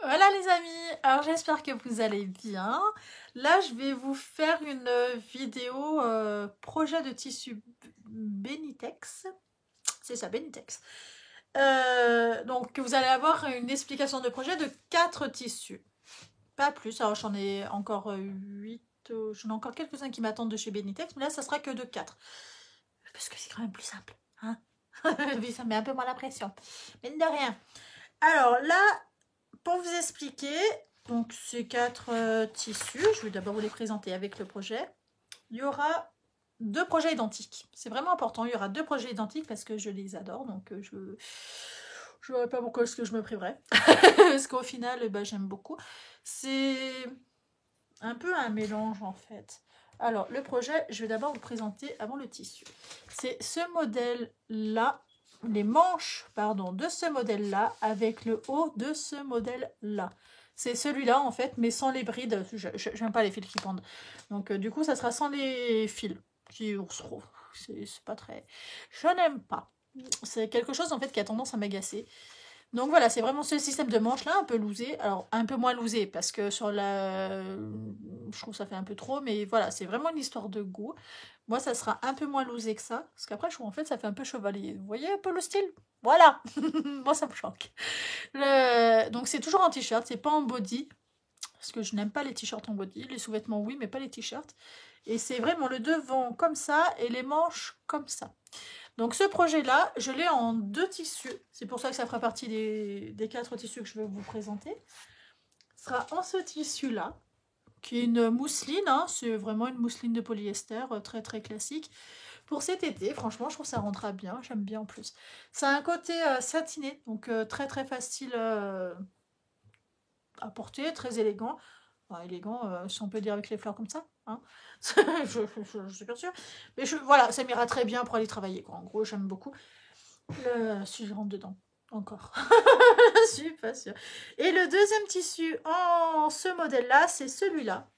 Voilà les amis, alors j'espère que vous allez bien. Là je vais vous faire une vidéo projet de tissu Benitex. C'est ça, Benitex. Donc vous allez avoir une explication de projet de 4 tissus. Pas plus, alors j'en ai encore 8, j'en ai encore quelques-uns qui m'attendent de chez Benitex, mais là ça sera que de 4. Parce que c'est quand même plus simple, hein. Ça met un peu moins la pression. Mais de rien. Alors là, pour vous expliquer, donc ces 4 tissus, je vais d'abord vous les présenter avec le projet. Il y aura 2 projets identiques. C'est vraiment important, il y aura 2 projets identiques parce que je les adore, donc je ne verrai pas pourquoi est-ce que je me priverais. Parce qu'au final, j'aime beaucoup. C'est un peu un mélange en fait. Alors, le projet, je vais d'abord vous présenter avant le tissu. C'est ce modèle-là, les manches, pardon, de ce modèle-là avec le haut de ce modèle-là. C'est celui-là en fait, mais sans les brides. J'aime pas les fils qui pendent. Donc, du coup, ça sera sans les fils qui se trouvent. C'est pas très... Je n'aime pas. C'est quelque chose en fait qui a tendance à m'agacer. Donc voilà, c'est vraiment ce système de manche là, un peu loosé. Alors un peu moins loosé parce que sur la... Je trouve que ça fait un peu trop, mais voilà, c'est vraiment une histoire de goût. Moi, ça sera un peu moins loosé que ça, parce qu'après, je trouve en fait, ça fait un peu chevalier. Vous voyez un peu le style? Voilà. Moi, ça me choque. Donc c'est toujours en t-shirt, c'est pas en body, parce que je n'aime pas les t-shirts en body. Les sous-vêtements, oui, mais pas les t-shirts. Et c'est vraiment le devant comme ça et les manches comme ça. Donc ce projet-là, je l'ai en 2 tissus. C'est pour ça que ça fera partie des 4 tissus que je vais vous présenter. Ce sera en ce tissu-là, qui est une mousseline. Hein, c'est vraiment une mousseline de polyester, très très classique. Pour cet été, franchement, je trouve que ça rendra bien. J'aime bien en plus. Ça a un côté satiné, donc très très facile à porter, très élégant. Enfin, élégant, si on peut dire avec les fleurs comme ça. Hein. Je suis pas sûre. Mais voilà, ça m'ira très bien pour aller travailler. Quoi. En gros, j'aime beaucoup. Si je rentre dedans, encore. Je suis pas sûre. Et le deuxième tissu en ce modèle-là, c'est celui-là.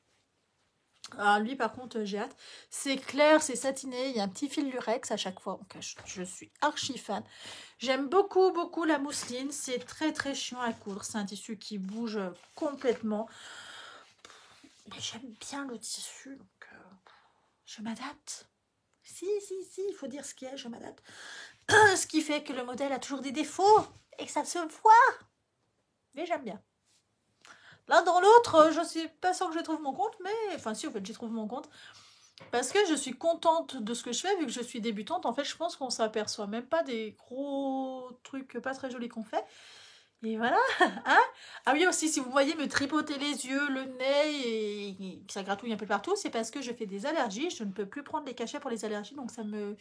Alors lui, par contre, j'ai hâte. C'est clair, c'est satiné, il y a un petit fil lurex à chaque fois. Donc, je suis archi fan. J'aime beaucoup, beaucoup la mousseline. C'est très, très chiant à coudre. C'est un tissu qui bouge complètement. Mais j'aime bien le tissu, donc je m'adapte. Si, il faut dire ce qu'il y a, je m'adapte. Ce qui fait que le modèle a toujours des défauts et que ça se voit. Mais j'aime bien. L'un dans l'autre, je suis pas sûre que je trouve mon compte, mais enfin si, en fait, j'y trouve mon compte. Parce que je suis contente de ce que je fais, vu que je suis débutante. En fait, je pense qu'on s'aperçoit même pas des gros trucs pas très jolis qu'on fait. Et voilà, hein. Ah oui, aussi, si vous voyez me tripoter les yeux, le nez et que ça gratouille un peu partout, c'est parce que je fais des allergies. Je ne peux plus prendre les cachets pour les allergies, donc ça me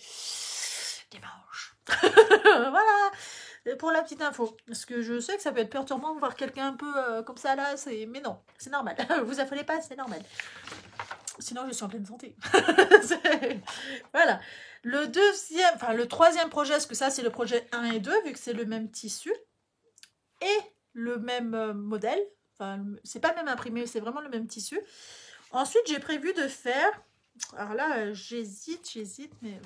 démange. Voilà, pour la petite info. Parce que je sais que ça peut être perturbant de voir quelqu'un un peu comme ça là, mais non, c'est normal. Vous affolez pas, c'est normal. Sinon, je suis en pleine santé. Voilà. Le troisième projet, parce que ça, c'est le projet 1 et 2, vu que c'est le même tissu et le même modèle. Enfin, c'est pas le même imprimé, c'est vraiment le même tissu. Ensuite, j'ai prévu de faire... Alors là, j'hésite, mais...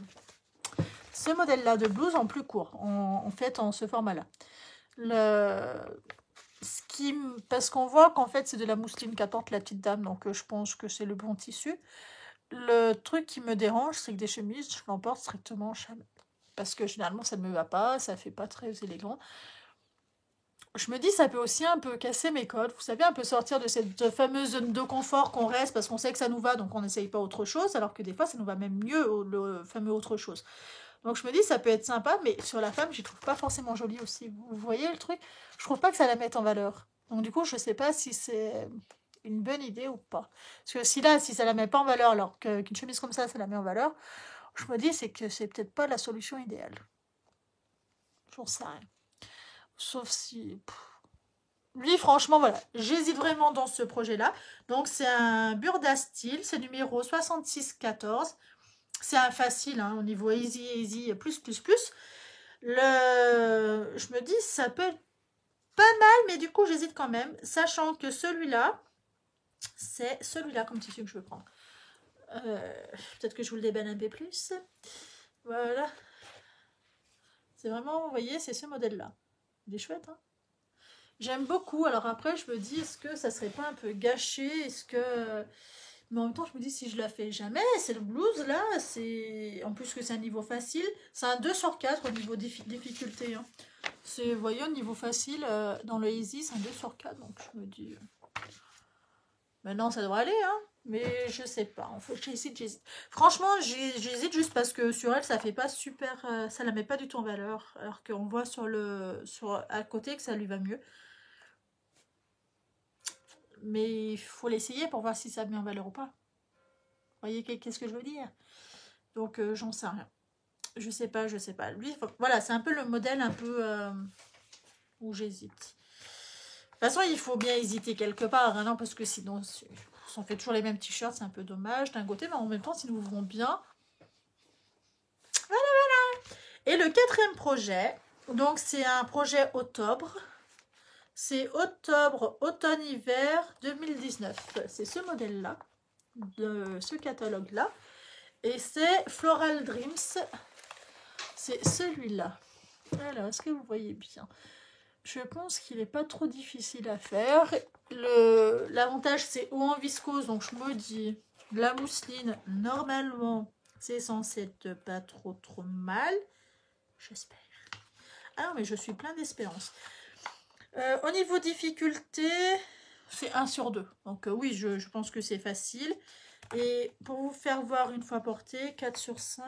Ce modèle-là de blouse en plus court, en fait, en ce format-là. Parce qu'on voit qu'en fait, c'est de la mousseline qu'apporte la petite dame, donc je pense que c'est le bon tissu. Le truc qui me dérange, c'est que des chemises, je n'en porte strictement jamais. Parce que généralement, ça ne me va pas, ça fait pas très élégant. Je me dis, ça peut aussi un peu casser mes codes. Vous savez, un peu sortir de cette fameuse zone de confort qu'on reste parce qu'on sait que ça nous va, donc on n'essaye pas autre chose, alors que des fois, ça nous va même mieux, le fameux autre chose. Donc je me dis, ça peut être sympa, mais sur la femme, je ne trouve pas forcément jolie aussi. Vous voyez le truc? Je trouve pas que ça la mette en valeur. Donc du coup, je sais pas si c'est une bonne idée ou pas. Parce que si ça la met pas en valeur, alors qu'une chemise comme ça la met en valeur, je me dis, c'est que c'est peut-être pas la solution idéale. J'en sais rien. Sauf si... Lui, franchement, voilà, j'hésite vraiment dans ce projet-là. Donc, c'est un Burda Style, c'est numéro 6614. C'est un facile, hein, au niveau easy, plus. Je me dis, ça peut être pas mal, mais du coup, j'hésite quand même, sachant que celui-là, c'est celui-là comme tissu que je veux prendre. Peut-être que je vous le débelle un peu plus. Voilà. C'est vraiment, vous voyez, c'est ce modèle-là. Il est chouette, hein. J'aime beaucoup. Alors après, je me dis, est-ce que ça serait pas un peu gâché? Est-ce que... Mais en même temps, je me dis, si je la fais jamais, c'est le blues, là, c'est... En plus que c'est un niveau facile, c'est un 2 sur 4 au niveau difficulté. Hein. C'est, vous voyez, au niveau facile, dans le easy, c'est un 2 sur 4, donc je me dis... Maintenant, ça devrait aller, hein. Mais je sais pas. En fait, j'hésite. Franchement, j'hésite juste parce que sur elle, ça fait pas super... ça la met pas du tout en valeur. Alors qu'on voit à côté que ça lui va mieux. Mais il faut l'essayer pour voir si ça met en valeur ou pas. Vous voyez qu'est-ce que je veux dire? Donc, j'en sais rien. Je sais pas. Lui, voilà, c'est un peu le modèle un peu où j'hésite. De toute façon, il faut bien hésiter quelque part, hein, non, parce que sinon, on fait toujours les mêmes t-shirts, c'est un peu dommage d'un côté, mais en même temps, s'ils nous vont bien. Voilà. Et le quatrième projet, donc c'est un projet octobre. C'est octobre, automne-hiver 2019. C'est ce modèle-là, de ce catalogue-là. Et c'est Floral Dreams. C'est celui-là. Alors, est-ce que vous voyez bien? Je pense qu'il n'est pas trop difficile à faire. L'avantage, c'est haut en viscose, donc je me dis, la mousseline, normalement, c'est censé être pas trop mal. J'espère. Ah non, mais je suis plein d'espérance. Au niveau difficulté, c'est 1 sur 2. Donc oui, je pense que c'est facile. Et pour vous faire voir une fois porté, 4 sur 5.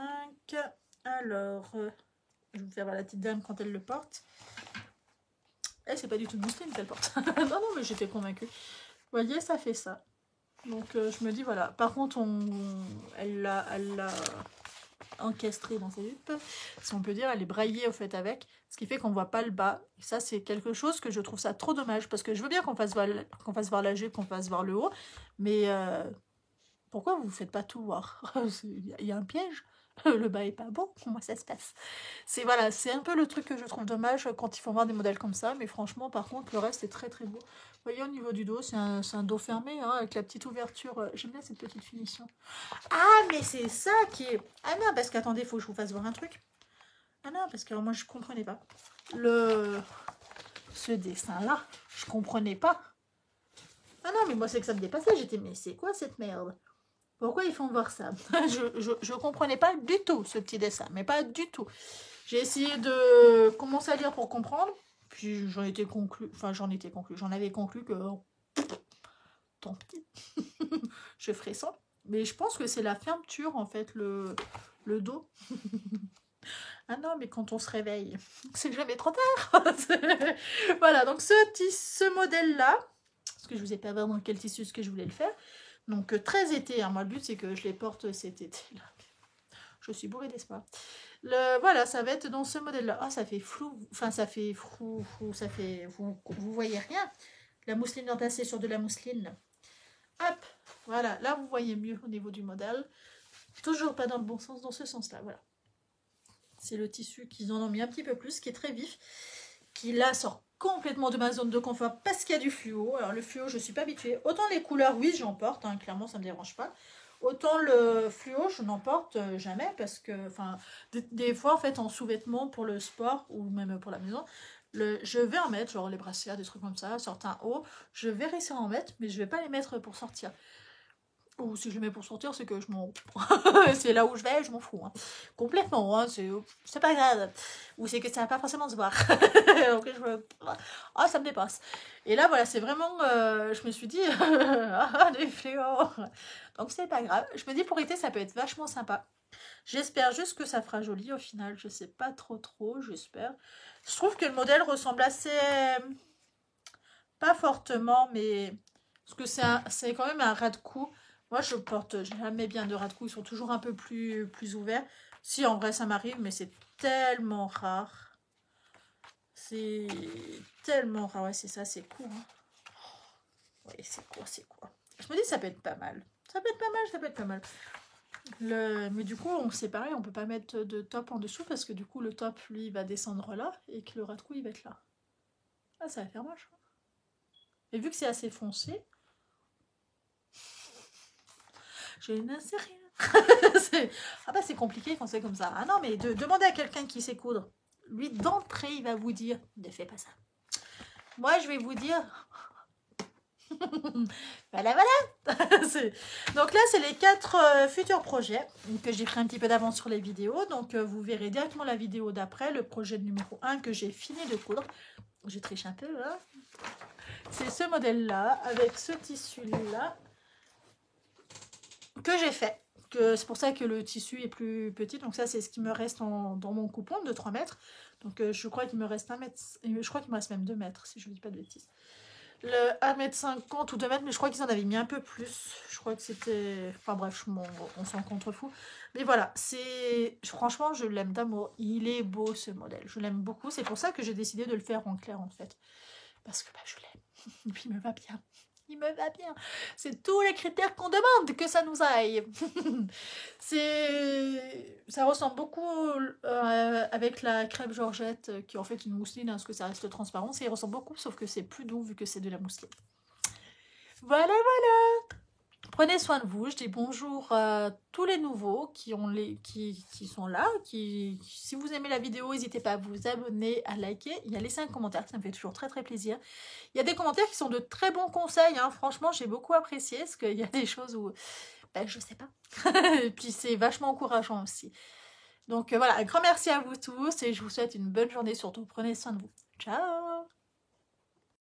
Alors, je vais vous faire voir la petite dame quand elle le porte. C'est pas du tout de mousseline qu'elle porte. non, mais j'étais convaincue. Vous voyez, ça fait ça. Donc je me dis, voilà. Par contre, elle l'a encastrée dans sa jupe. Si on peut dire, elle est braillée au fait avec. Ce qui fait qu'on voit pas le bas. Et ça, c'est quelque chose que je trouve ça trop dommage. Parce que je veux bien qu'on fasse voir la jupe, qu'on fasse voir le haut. Mais pourquoi vous ne faites pas tout voir? Il y a un piège. Le bas est pas bon, comment ça se passe? C'est voilà, c'est un peu le truc que je trouve dommage quand il faut voir des modèles comme ça, mais franchement, par contre, le reste est très très beau. Vous voyez, au niveau du dos, c'est un dos fermé, hein, avec la petite ouverture. J'aime bien cette petite finition. Ah, mais c'est ça qui est... Ah non, parce qu'attendez, il faut que je vous fasse voir un truc. Ah non, parce que moi, je comprenais pas. Ce dessin-là, je comprenais pas. Ah non, mais moi, c'est que ça me dépassait. J'étais, mais c'est quoi cette merde? Pourquoi ils font voir ça? Je comprenais pas du tout ce petit dessin, mais pas du tout. J'ai essayé de commencer à lire pour comprendre, puis j'en avais conclu que tant pis, je ferai ça. Mais je pense que c'est la fermeture en fait, le dos. Ah non, mais quand on se réveille, c'est jamais trop tard. Voilà, donc ce modèle-là, parce que je vous ai pas dit dans quel tissu ce que je voulais le faire. Donc très été, hein. Moi le but c'est que je les porte cet été-là. Je suis bourrée d'espoir. Voilà, ça va être dans ce modèle-là. Ah, ça fait flou, enfin ça fait flou, ça fait... Vous voyez rien. La mousseline entassée sur de la mousseline. Hop, voilà, là vous voyez mieux au niveau du modèle. Toujours pas dans le bon sens, dans ce sens-là, voilà. C'est le tissu qu'ils en ont mis un petit peu plus, qui est très vif, qui là sort complètement de ma zone de confort parce qu'il y a du fluo. Alors le fluo, je ne suis pas habituée. Autant les couleurs, oui, j'en porte, hein, clairement, ça ne me dérange pas. Autant le fluo, je n'en porte jamais parce que, enfin, des fois, en fait, en sous-vêtements pour le sport ou même pour la maison, je vais en mettre, genre les brassières, des trucs comme ça, certains hauts, je vais réussir à en mettre, mais je ne vais pas les mettre pour sortir. Ou si je les mets pour sortir, c'est que je m'en... c'est là où je vais, je m'en fous. Hein. Complètement, hein, c'est pas grave. Ou c'est que ça va pas forcément se voir. Donc oh, ça me dépasse. Et là, voilà, c'est vraiment... je me suis dit... des fléaux. Donc c'est pas grave. Je me dis, pour été, ça peut être vachement sympa. J'espère juste que ça fera joli au final. Je sais pas trop, j'espère. Je trouve que le modèle ressemble assez... pas fortement, mais... Parce que c'est quand même un ras de cou. Moi, je porte jamais bien de ras de cou. Ils sont toujours un peu plus ouverts. Si, en vrai, ça m'arrive, mais c'est tellement rare. C'est tellement rare. Ouais, c'est ça, c'est court. Hein. Oui, c'est court. Je me dis, ça peut être pas mal. Ça peut être pas mal. Mais du coup, c'est pareil, on peut pas mettre de top en dessous parce que du coup, le top, lui, va descendre là et que le ras de cou, il va être là. Ah, ça va faire moche. Et vu que c'est assez foncé, je ne sais rien. Ah bah c'est compliqué quand c'est comme ça. Ah non, mais demandez à quelqu'un qui sait coudre. Lui, d'entrée, il va vous dire, ne fais pas ça. moi je vais vous dire... voilà, voilà. Donc là, c'est les 4 futurs projets que j'ai pris un petit peu d'avance sur les vidéos. Donc vous verrez directement la vidéo d'après, le projet numéro 1 que j'ai fini de coudre. Je triche un peu, hein. C'est ce modèle-là, avec ce tissu-là, que j'ai fait. C'est pour ça que le tissu est plus petit. Donc ça, c'est ce qui me reste dans mon coupon de 3 mètres. Donc je crois qu'il me reste 1 mètre. Je crois qu'il me reste même 2 mètres, si je ne dis pas de bêtises. Le 1,50 m ou 2 mètres, mais je crois qu'ils en avaient mis un peu plus. Je crois que c'était... Enfin bref, on s'en contrefout. Mais voilà, franchement, je l'aime d'amour. Il est beau ce modèle. Je l'aime beaucoup. C'est pour ça que j'ai décidé de le faire en clair en fait. Parce que bah, je l'aime. Et puis il me va bien. Il me va bien. C'est tous les critères qu'on demande que ça nous aille. Ça ressemble beaucoup avec la crêpe Georgette, qui est en fait une mousseline, hein, parce que ça reste transparent. Ça y ressemble beaucoup, sauf que c'est plus doux vu que c'est de la mousseline. Voilà, voilà. Prenez soin de vous. Je dis bonjour à tous les nouveaux qui sont là. Si vous aimez la vidéo, n'hésitez pas à vous abonner, à liker et à laisser un commentaire. Ça me fait toujours très très plaisir. Il y a des commentaires qui sont de très bons conseils. Hein. Franchement, j'ai beaucoup apprécié parce qu'il y a des choses où ben, je sais pas. Et puis c'est vachement encourageant aussi. Donc voilà, un grand merci à vous tous et je vous souhaite une bonne journée. Surtout, prenez soin de vous. Ciao!